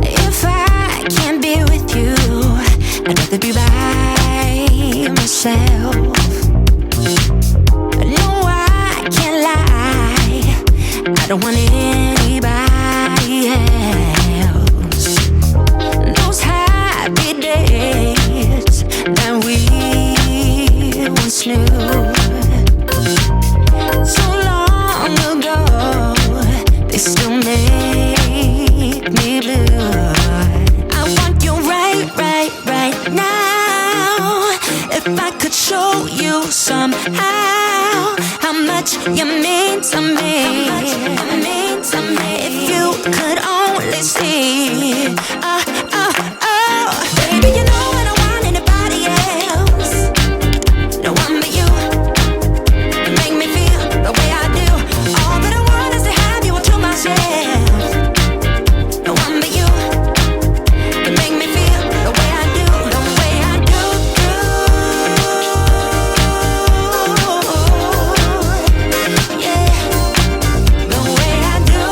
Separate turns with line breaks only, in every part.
If I can't be with you, I'd rather be by myself. No, I can't lie, I don't want anybody else. Those happy days that we once knew, so long ago, they still make me blue. I want you right now. If I could show you somehow how much you mean to me, if you could only see, baby, you know I don't want anybody else. No one but you can make me feel the way I do. All that I want is to have you all to myself. No one but you can make me feel the way I do, the way I do. Yeah, the way I do.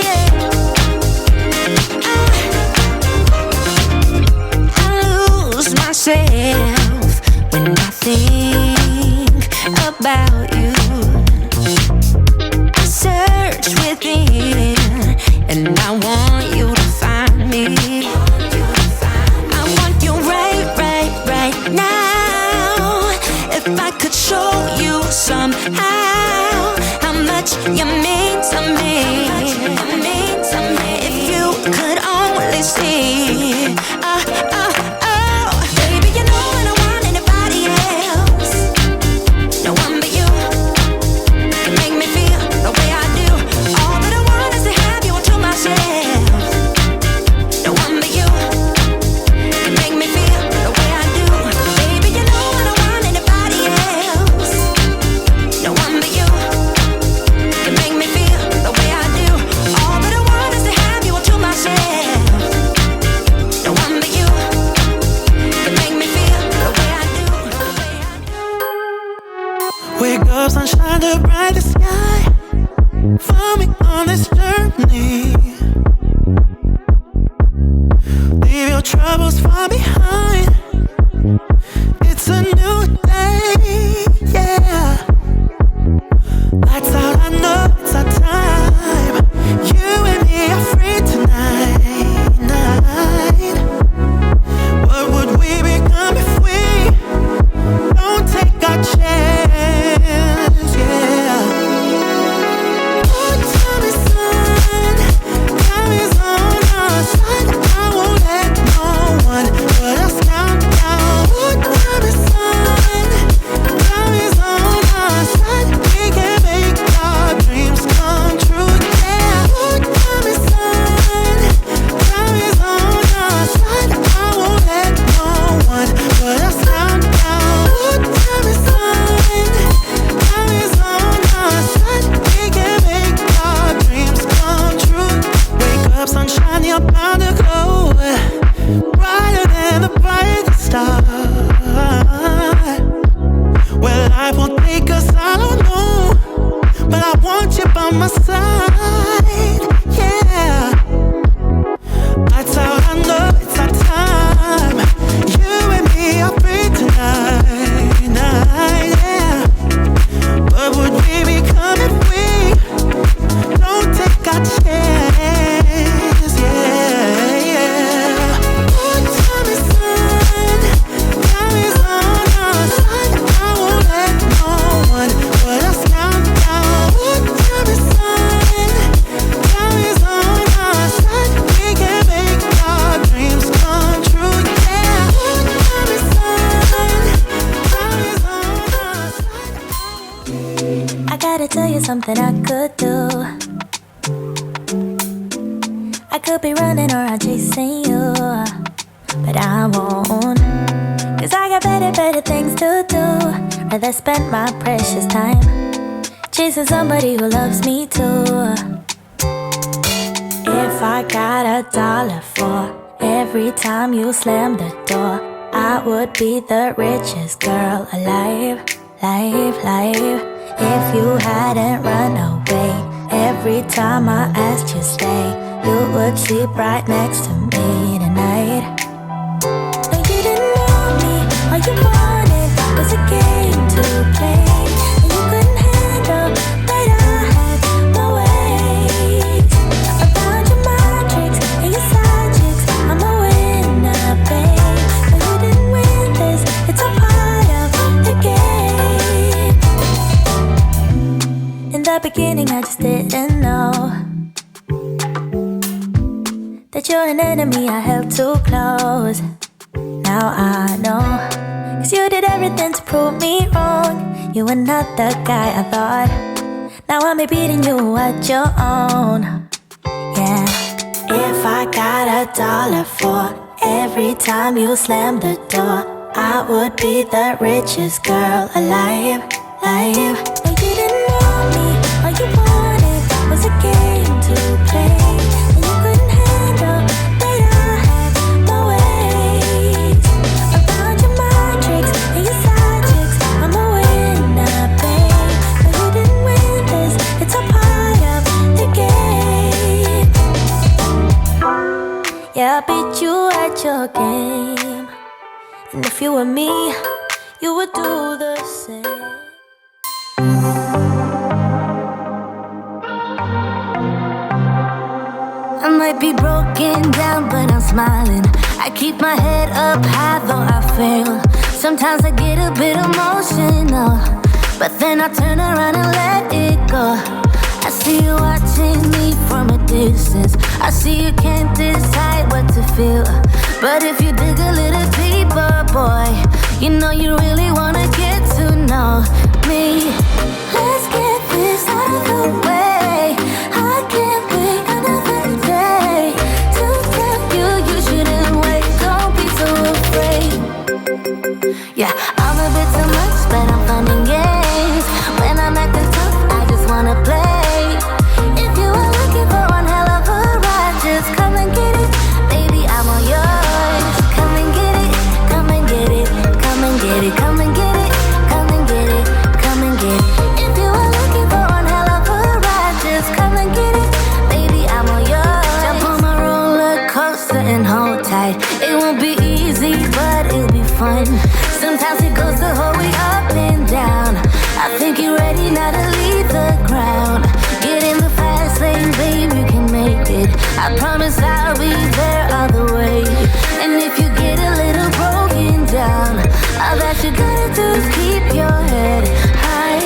Yeah, I lose myself when I think about you. I search within, and I want you to find me. I want you right now. If I could show you somehow how much you mean to me, if you could only see, baby, you know I don't want anybody else. No one but you can make me feel the way I do. All that I want is to have you all to myself. No one but you can make me feel the way I do. Baby, you know I don't want anybody else. No one but you can make me feel the way I do. All that I want is to have you all to myself. No one but you can make me feel the way I do, the way I do.
Wake up, sunshine, the brightest sky. Follow me on this journey. Leave your troubles far behind. It's a new day, yeah. Lights out, I know it's our time. You and me are free tonight. What would we become if we don't take our chance, yeah. Oh, tell me, son, time is on our side. I won't let no one put us down. Oh, tell me, son, time is on our side. We can make our dreams come true, yeah. Oh, tell me, son, time is on our side. I won't let no one put us down. Oh, tell me, son, time is on our side. We can make our dreams come true. Wake up, sunshine, you're bound to glow brighter than the brightest star. Where life will take us, I don't know, but I want you by my side, yeah. Lights out, I know it's our time. You and me are free tonight, yeah. What would we become if we don't take our chance, yeah. Oh, tell me, son, time is on our side. I won't let no one put us down. Oh, tell me, son, time is on our side. We can make our dreams come true, yeah. Oh, tell me, son, time is on our side.
I gotta tell you something I could do. I could be running around chasing you, but I won't. Cause I got better things to do. Rather spend my precious time chasing somebody who loves me too. If I got $1 for every time you slam the door, I would be the richest girl alive, life. if you hadn't run away. Every time I asked you stay, you would sleep right next to me tonight. No, you didn't want me, all you wanted was a game to play. And you couldn't handle that I had my ways. I found your magics and your side chicks, I'm a winner, babe. No, you didn't win this, it's a part of the game. In the beginning I just didn't know that you're an enemy I held too close. Now I know, 'cause you did everything to prove me wrong. You were not the guy I thought. Now I'm beating you at your own. Yeah. If I got $1 for every time you slam the door, I would be the richest girl alive, alive. But you didn't want me, all you wanted was a game to play. And you couldn't handle that I had my ways. I found your magics and your side chicks, I'm a winner, babe. But you didn't win this, it's a part of the game. Yeah, I beat you at your game. And if you were me, you would do the same. I might be broken down, but I'm smiling. I keep my head up high, though I fail. Sometimes I get a bit emotional, but then I turn around and let it go. I see you watching me from a distance. I see you can't decide what to feel. But if you dig a little deeper, boy, you know you really wanna get to know me. Let's get this out of the way. I can't wait another day to tell you you shouldn't wait. Don't be so afraid. Yeah, I'm a bit too much, but I'm fun and games. When I'm acting tough, I just wanna play. If you are looking for one hell of a ride, just come and get it. Baby, I'm all yours. Come and get it, come and get it, come and get it, come and get it, come and get it, come and get it. If you are looking for one hell of a ride, just come and get it. Baby, I'm all yours. Jump on my roller coaster and hold tight. It won't be easy, but it'll be fun. Sometimes it goes the whole way up and down. I think you're ready now to leave the ground. Get in the fast lane, babe, you can make it. I promise I'll be there all the way. And if you get a little broken down, all that you gotta do is keep your head high.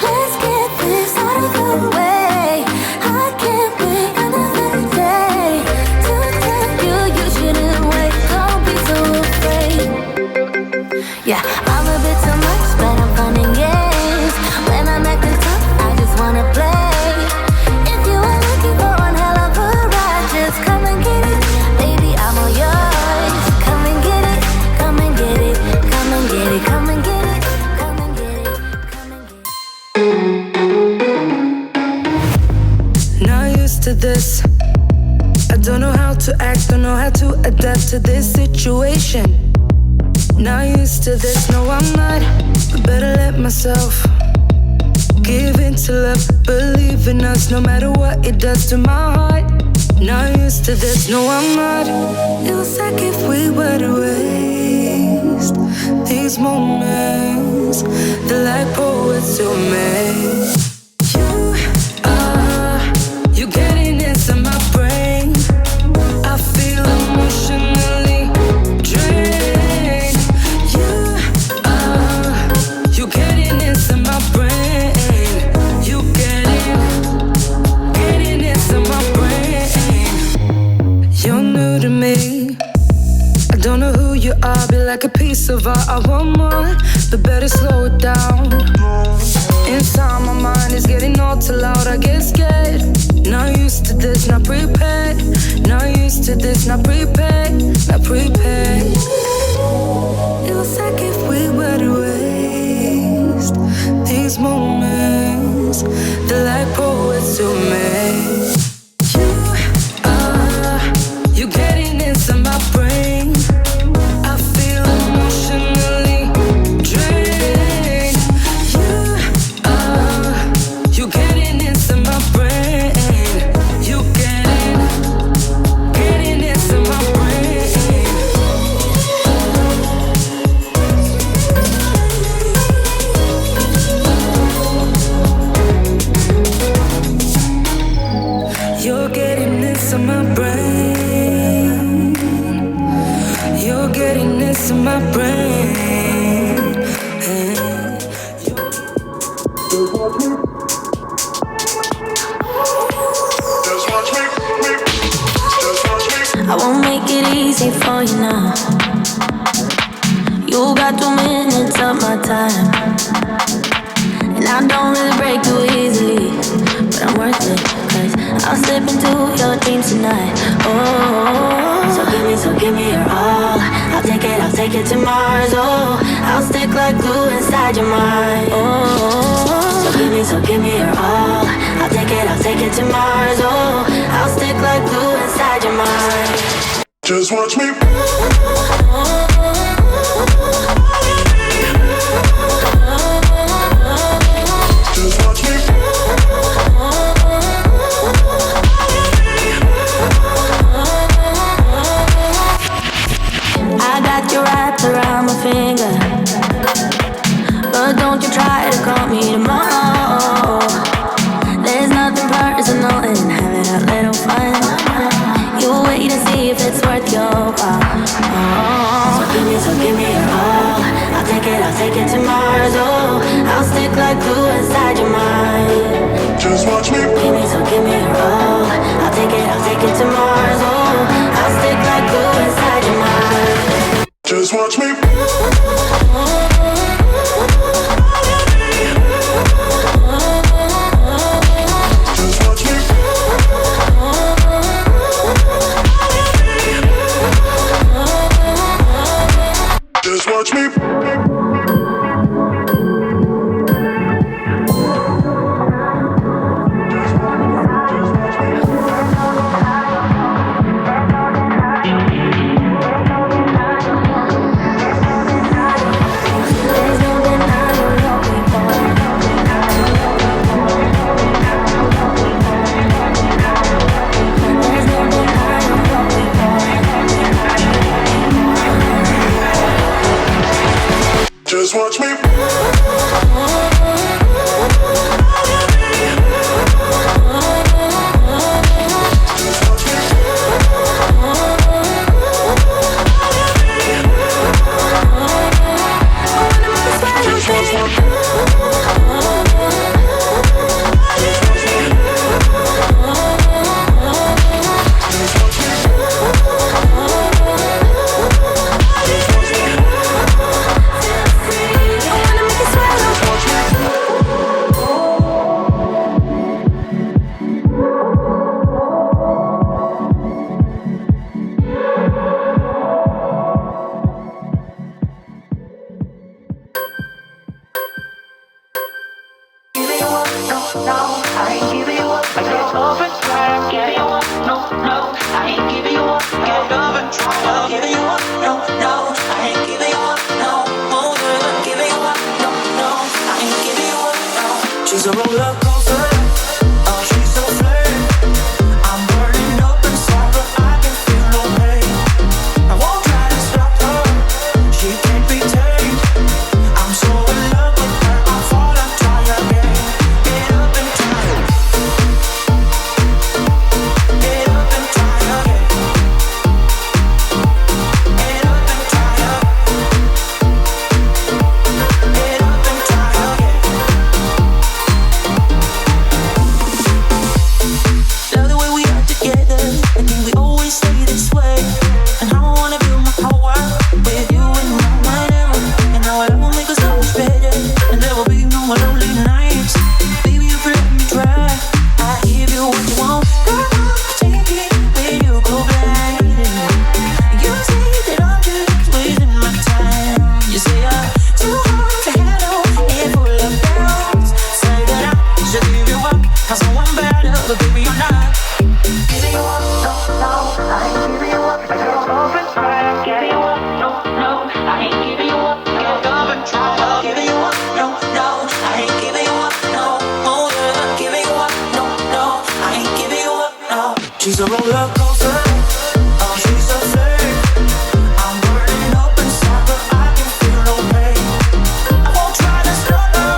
Let's get this out of the way. I can't wait another day to tell you you shouldn't wait. Don't be so afraid. Yeah, I'm a bit too much, but I'm fun and games. When I'm acting tough, I just wanna play. If you are looking for one hell of a ride, just come and get it. Baby, I'm all yours. Come and get it, come and get it, come and get it, come and get it, come and get it, come and get
it. Not used to this. I don't know how to act, don't know how to adapt to this situation. Not used to this, no I'm not, but better let myself give in to love, believe in us no matter what it does to my heart. Not used to this, no I'm not. It was like if we were to waste these moments, they're like poets to me. You getting into my brain, I feel emotionally drained. You getting into my brain. You getting into my brain. You're new to me. I don't know who you are, be like a piece of art. I want more, but better slow it down. Inside my mind is getting all too loud, I get scared. Not used to this, not prepared. Not used to this, not prepared. Not prepared. It was like if we were to waste these moments, they're like poets to me. You getting into my brain, I feel emotionally drained.
I won't make it easy for you now. You got 2 minutes of my time, and I don't really break too easily, but I'm worth it, 'cause I'll slip into your dreams tonight. Oh, so give me your all. I'll take it to Mars. Oh, I'll stick like glue inside your mind. Oh, so give me your all. I'll take it to Mars. Oh, I'll stick like glue inside your mind.
Just watch me. Just watch me.
I got you wrapped around my finger, but don't you try to call me tomorrow. There's nothing personal in having a little fun. You wait and see if it's worth your while. Oh. So give me your all. I'll take it to Mars. Oh, I'll stick like glue inside your mind.
Just watch me.
Give me your all. I'll take it to Mars. Oh, I'll stick like glue inside your mind.
Just watch me. Just watch me. Just watch me.
She's a roller coaster. Oh, she's so flame. I'm burning up inside, but I can feel no pain. I won't try to stop her. She can't be tamed. I'm so in love with her. I'll fall and try again. Get up and try. Get up and try again. Get up and try again. Get up and try again. Love the way we are together. I think we always stay this way. And I wanna build my whole world with you in my mind ever. And now it will make us so much better. And there will be no more lonely nights. Baby, if you let me try, I give you what you want. Girl, I'll take it when you go blind. You say that I'm just wasting my time. You say I'm too hard to handle and full of bounds. Say that I should give you up, cause I'm better, but baby you're not. Giving you up, no, I ain't giving you up. Get up and try, giving you up, no, I ain't giving you up. Get up and try, giving you up, no, I ain't giving you up, no, giving you up, no, I ain't giving you up, no. She's a roller coaster. Oh, she's a flame. I'm burning up inside, but I can feel no pain. I won't try to stop her.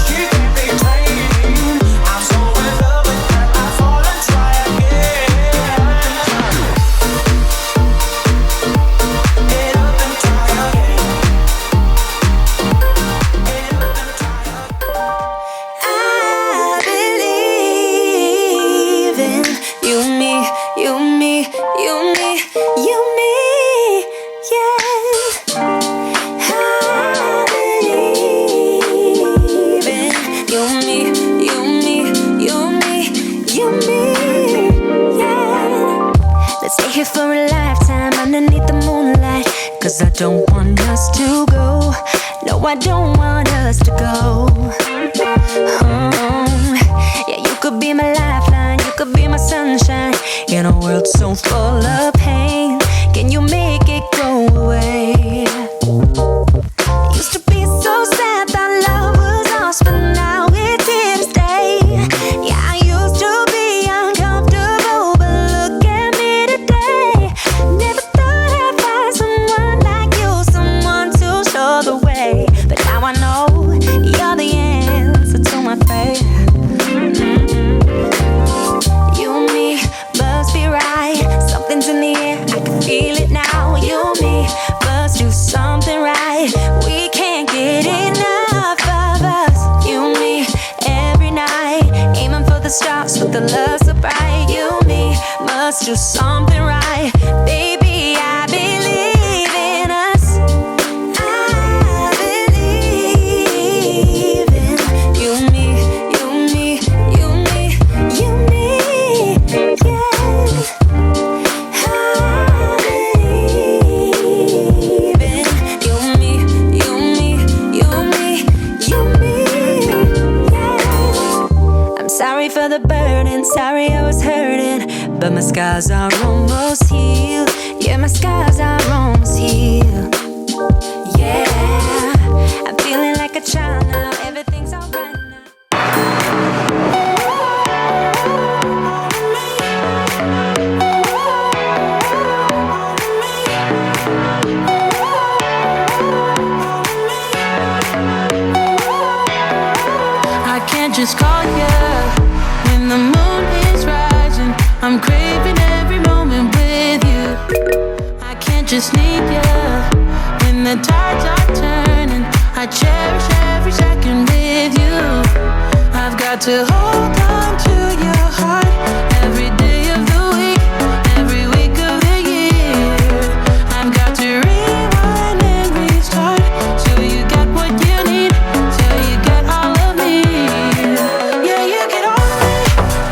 She can't be tamed. I'm so in love with her. I fall and try again. Get up and try again. Get up and try again.
'cause I don't want us to go. No, I don't want us to go. Yeah, you could be my lifeline, you could be my sunshine. In a world so full of pain, can you make it go away? Used to be so sad that love was lost, but now it's here to stay. Yeah, I used to be uncomfortable, but look at me today. Never thought I'd find someone like you, someone to show the way. But now I know you're the answer to my prayer. You and me must be right. Something's in the air, I can feel it now. You and me must do something right. We can't get enough of us. You and me every night, aiming for the stars with the love so bright. You and me must do something right. Baby, I believe in us. I believe in you and me, you and me, you and me, you and me, yeah. Sorry for the burden, sorry I was hurting, but my scars are almost healed. Yeah, my scars are almost healed. Yeah, I'm feeling like a child now, everything's alright now.
I can't just call you when the moon is rising. I'm craving every moment with you. I can't just need you when the tides are turning. I cherish every second with you. I've got to hold on to your heart every day of the week, every week of the year. I've got to rewind and restart till you get what you need, till you get all of me. Yeah, you get all of me,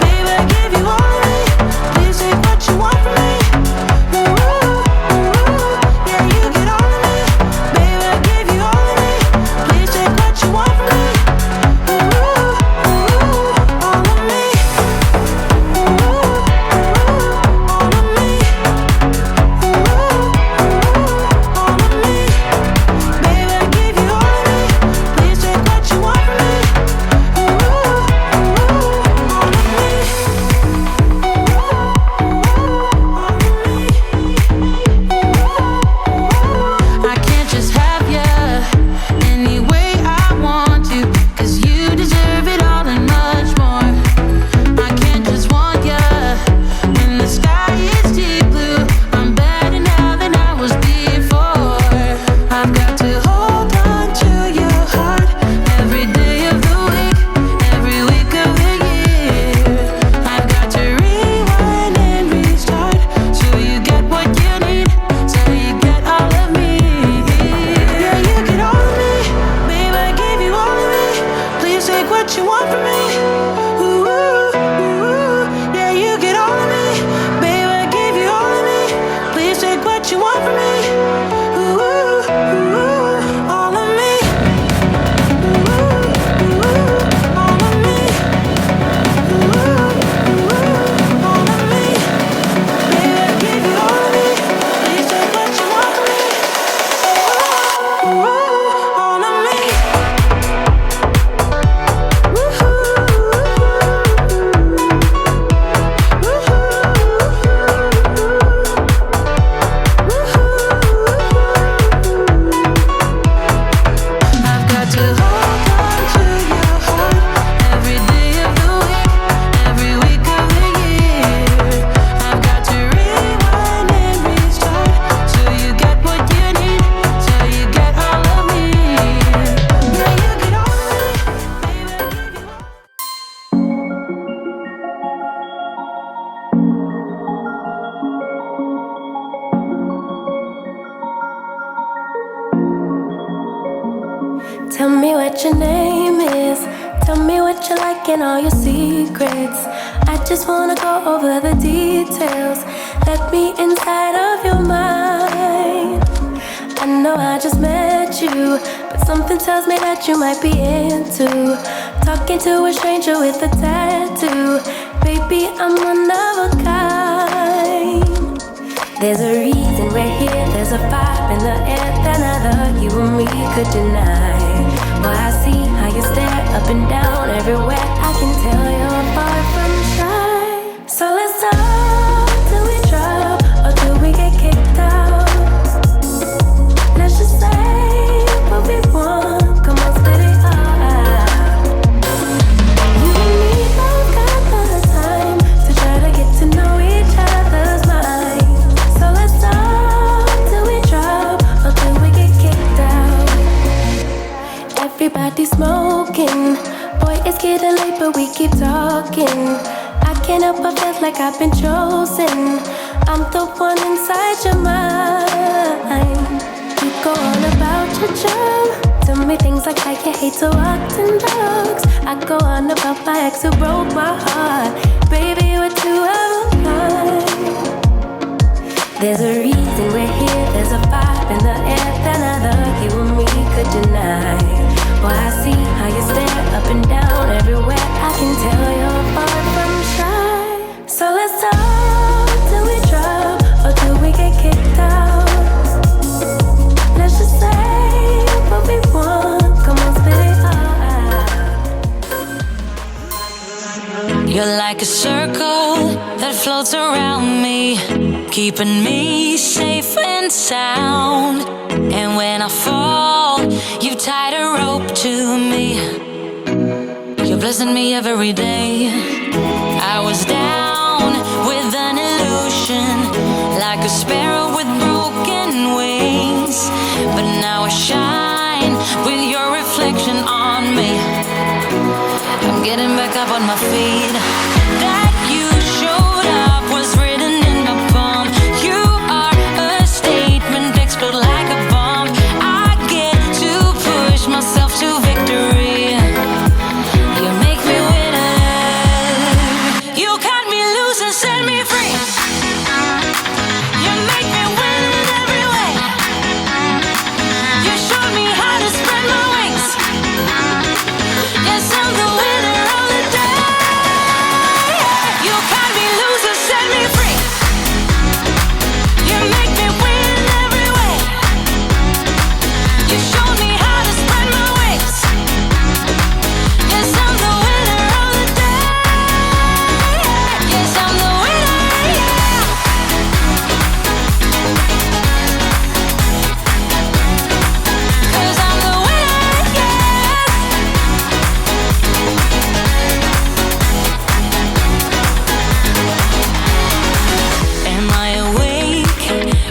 baby, I give you all of me. Please take what you want from me. Ooh, ooh, yeah, you get all of me, baby, I give you all of me. Please take what you want from me. Ooh, ooh, all of me. Ooh, ooh, all of me. Ooh, ooh, all of me. Baby, I give you all of me. Please take what you want from me. Ooh, ooh, all of me. I can't just have you any way I want to, 'cause you deserve it all and much more. I can't just want you when the sky is deep blue. I'm better now than I was before. I've got to hold on to your heart every day of the week, every week of the year. I've got to rewind and restart till you get what you need, till you get all of me. Yeah, you get all of me, babe, I give you all of me. Please take what you want from me. Ooh, ooh, yeah, you get all of me, babe, I give you all of me. Please take what you want from me. Ooh, ooh, all of me. Ooh, ooh, all of me. Ooh, ooh, all of me. Babe, I give you all of me. Please take what you want from me. Ooh, all of me. I've got to hold on to your heart every day of the week, every week of the year. I've got to rewind and restart till you get what you need, till you get all of me. Yeah, you get all of me, baby, I give you all.
Tell me what your name is. Tell me what you like and all your secrets. I just wanna go over the details. Let me inside of your mind. I know I just met you, but something tells me that you might be into talking to a stranger with a tattoo. Baby, I'm one of a kind. There's a reason we're here, there's a vibe in the air that neither you or me could deny. Boy, I see how you stare up and down everywhere. I can tell you're far from shy. So let's talk till we drop, or till we get kicked out. Let's just say what we want, come on, spit it out. You and me both got the time to try to get to know each other's mind. So let's talk till we drop, or till we get kicked out. Everybody smoking, boy, it's getting late, but we keep talking. I can't help but feel like I've been chosen. I'm the one inside your mind. You go on about your job, tell me things like I can't hate to walk in dogs. I go on about my ex who broke my heart. Baby, we're two of a kind. There's a reason we're here, there's a vibe in the air that neither you or me could deny. Boy, I see how you stare up and down everywhere. I can tell you're far from shy. So let's talk till we drop, or till we get kicked out. Let's just say what we want, come on, spit it out.
You're like a circle that floats around me, keeping me safe and sound. And when I fall, you tied a rope to me. You're blessing me every day. I was down with an illusion, like a sparrow with broken wings. But now I shine with your reflection on me. I'm getting back up on my feet. That you showed up was written in my palm. You are a statement, explode like a bomb. I get to push myself to victory. You make me winner. You cut me loose and set me free. You make me win in every way. You showed me how to spread my wings. Yes, I'm the winner of the day. You cut me loose and set me free. You make me win in every way. You showed me how to spread my wings. Yes, I'm the winner of the day. Yes, I'm the winner, yeah. 'Cause I'm the winner, yes. Am I awake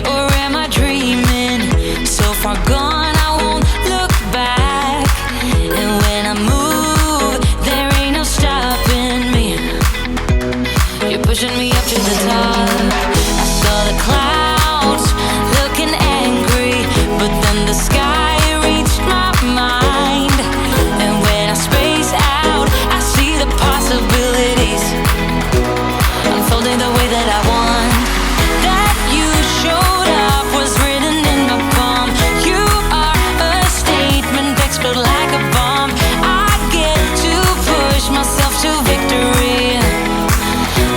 or am I dreaming? So far gone, I won't look back. And when I move, there ain't no stopping me. You're pushing me up to the top. I saw the clouds looking angry, but then the sky reached my mind. And when I space out, I see the possibilities unfolding the way that I want. That you showed up was written in my palm. You are a statement, explode like a bomb. I get to push myself to victory.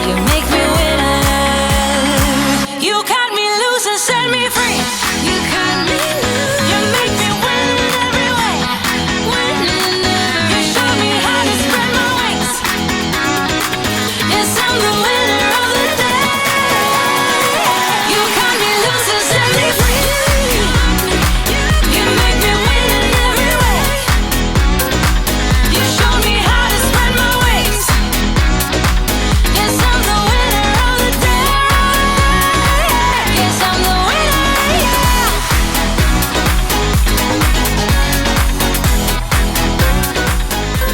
You make me winner. You cut me loose and set me free. You cut me loose. You make me win in every way. Win in every way. You show me how to spread my wings. Yes, I'm the winner of the day. You cut me loose and set me free. You make me win in every way. You show me how to spread my wings. Yes, I'm the winner of the day. Yes, I'm the winner, yeah.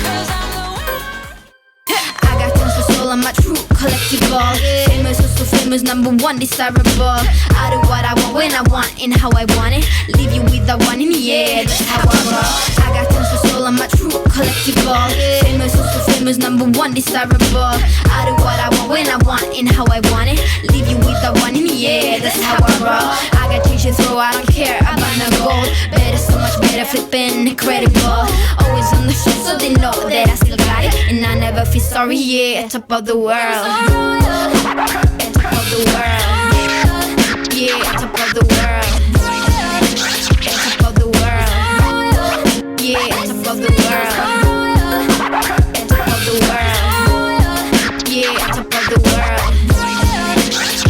'Cause I'm the winner.
I got tons of soul, I'm a true collectible. Famous, so famous, number one, desirable. I do what I want, when I want, and how I want it. Leave you with the one in the air, that's how I roll. I got tons of soul, I'm a true collectible. Famous, so famous, number one, desirable. I do what I want, when I want, and how I want it. Leave you with the one in the air, that's how I roll. I got change to throw, I don't care about no gold. Better, so much better, flipping incredible. Always on the show so they know that I still got it. And I never feel sorry, yeah, top of the world. Top of the world. Yeah, top of the world. Top of the world. Yeah, top of the world. Top of the world. Yeah, top of the world.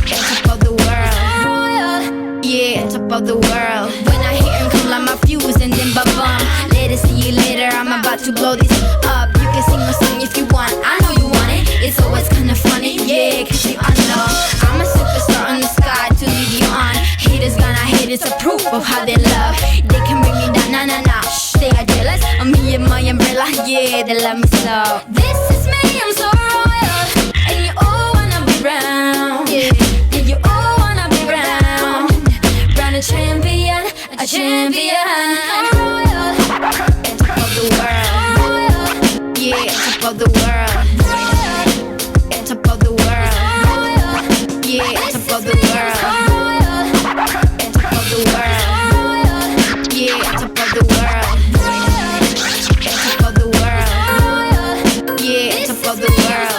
Top of the world. Yeah, top of the world. When I hear him come like my fuse and then ba-bum. Later, see you later, I'm about to blow this up. You can sing a song if you want, I know you want it. It's always kinda funny, yeah, cause you know I'm a superstar on the sky to lead you on. Haters gonna hate, it's a proof of how they love. They can bring me down, nah, nah, nah. Shh, they are jealous of me and my umbrella, yeah, they love me so. This is me, I'm so royal, and you all wanna be round. Yeah, yeah, you all wanna be round. Round a champion, a champion. I'm royal, and top of the world. Yeah, top of the world. Top of the world. Yeah, top of the world. Top of the world. Yeah, top of the world. Top of the world. Yeah, top of the world.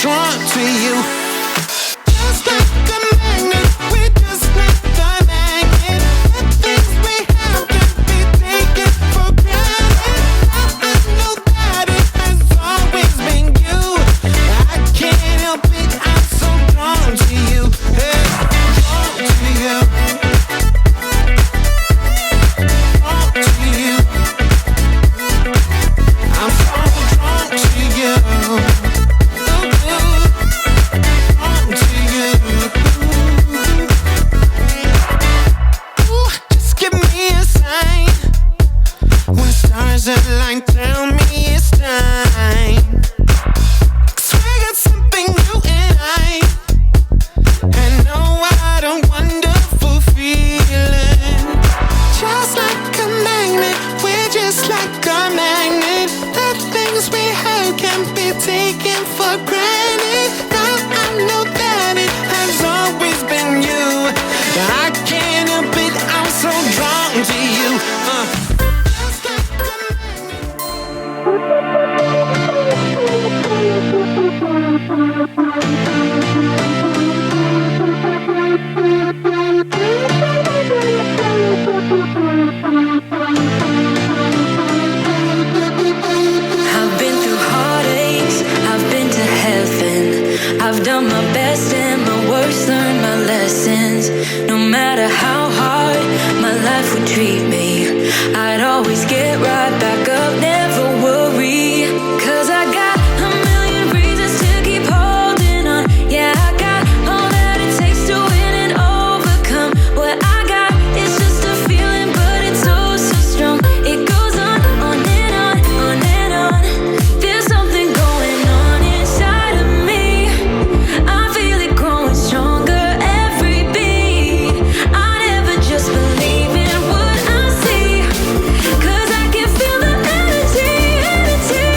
drawn to you. Just like a magnet, we're just like a magnet. The things we have can be taken for granted. I know that it has always been you. I can't help it, I'm so drawn to you. Hey, drawn to you. Drawn to you. I'm so drawn to you. There's a line, tell me it's time. 'Cause we got something new and I know what a wonderful feeling. Just like a magnet, we're just like a magnet. The things we have can't be taken for granted. Now I know that it has always been you. I can't help it, I'm so drawn to you. Just like a
I've been through heartaches, I've been to heaven. I've done my best and my worst, learned my lessons. No matter how hard my life would treat me, I'd always get right back up, never worry. 'Cause I got a million reasons to keep holding on. Yeah, I got all that it takes to win and overcome. What I got is just a feeling, but it's oh so strong. It goes on and on, on and on. There's something going on inside of me. I feel it growing stronger every beat. I never just believe in what I see. 'Cause I can feel the energy, energy.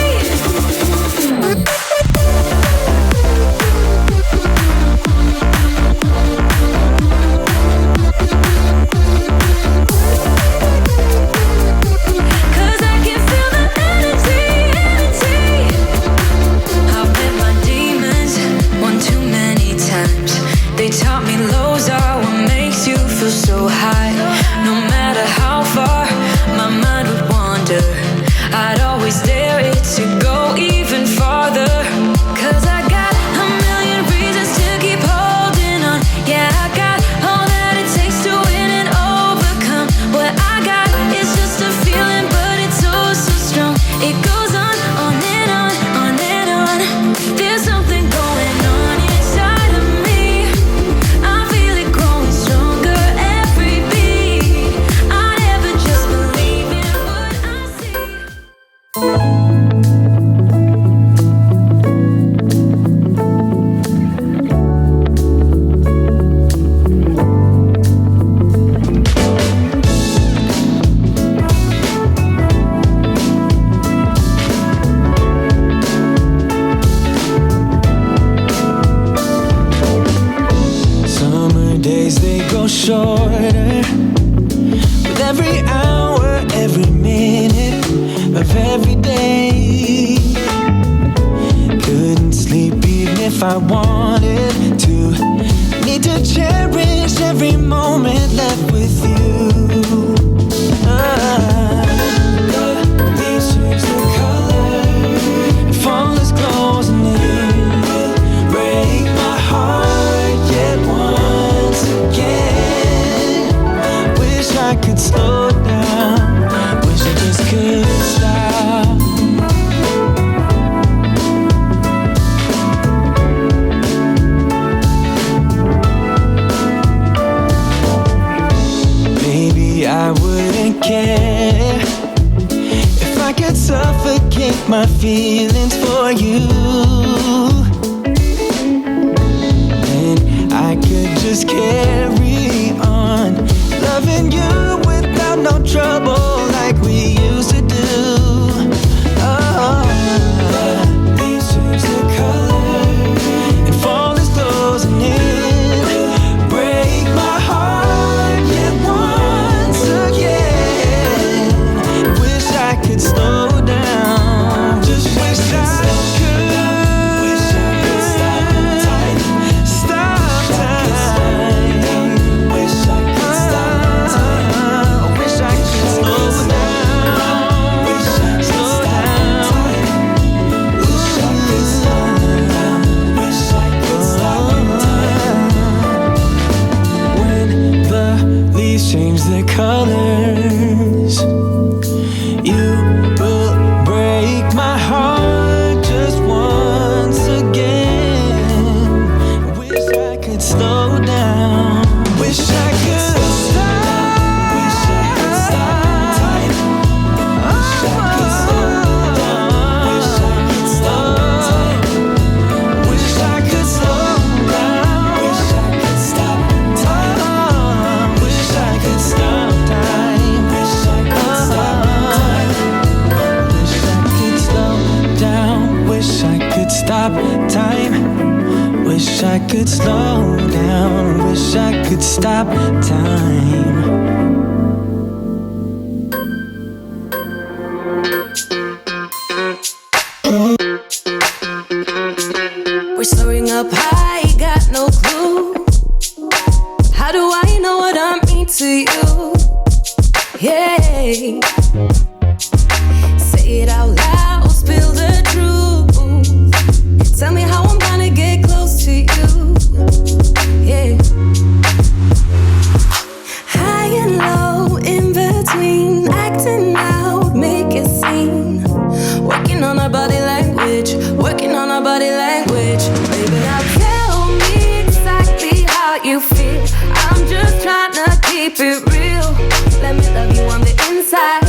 Cause I can feel the energy, energy. I've met my demons one too many times. They taught me lows are what makes you feel so high. No matter how far my mind would wander, I'd always dare it to go even farther. 'Cause I got a million reasons to keep holding on. Yeah, I got all that it takes to win and overcome. What I got is just a feeling, but it's oh so strong. It goes on and on, on and on. There's something going on inside of me. I feel it growing stronger every beat. I never just believe in what I see.
Summer days, they go shorter with every hour, every minute of every day. Couldn't sleep even if I wanted to. Need to cherish every moment left with you. The leaves change their color, and fall is closing in. Break my heart yet once again. Wish I could slow down. Wish I just could stop. Maybe I wouldn't care if I could suffocate my feelings for you. And I could just carry on loving you without no trouble like we used to do. Oh, leaves change their color and fall is closing in. Break my heart yet once again. Wish I could slow down. Just wish I could. Wish I could stop time. Stop time. Wish I could stop time. Wish I could slow down. Wish I could slow down. Wish I could slow down. Wish I could stop time. When the leaves change their colors, you will time. Wish I could slow down. Wish I could stop time.
We're soaring up high, got no clue. How do I know what I mean to you? Yeah. Say it out loud, spill the truth. Tell me how I'm gonna get close to you. Yeah. High and low, in between, acting out, make a scene. Working on our body language, working on our body language. Baby, now tell me exactly how you feel. I'm just trying to keep it real. Let me love you on the inside,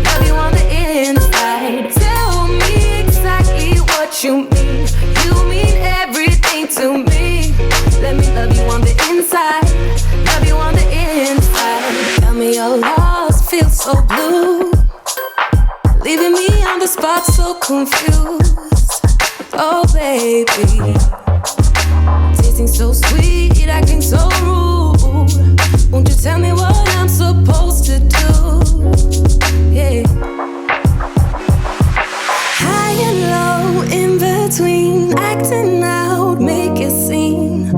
love you on the inside. Tell me exactly what you mean. You mean everything to me. Let me love you on the inside, love you on the inside. Tell me you're lost, feel so blue. Leaving me on the spot so confused. Oh baby, tasting so sweet, acting so rude. Won't you tell me what I'm supposed to do? Yeah. High and low, in between, acting out, make a scene.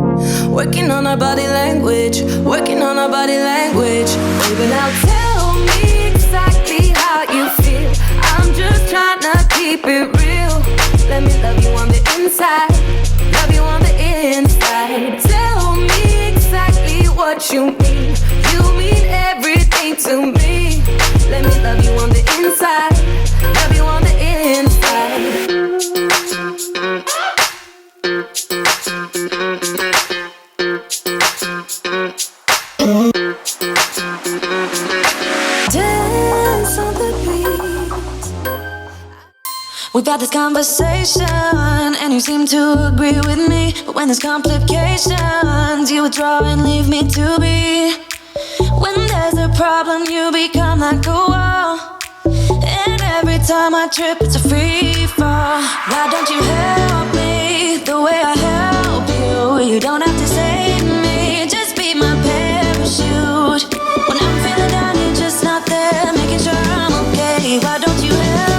Working on our body language, working on our body language. Baby, now tell me exactly how you feel. I'm just trying to keep it real. Let me love you on the inside, love you on the inside. Tell me exactly what you mean. You mean everything to me. Let me love you on the inside, love you on the inside. Dance on the beat.
We've had this conversation and you seem to agree with me. But when there's complications, you withdraw and leave me to be. When there's a problem, you become like a wall. And every time I trip, it's a free fall. Why don't you help me the way I help you? You don't have to save me, just be my parachute. When I'm feeling down, you're just not there, making sure I'm okay. Why don't you help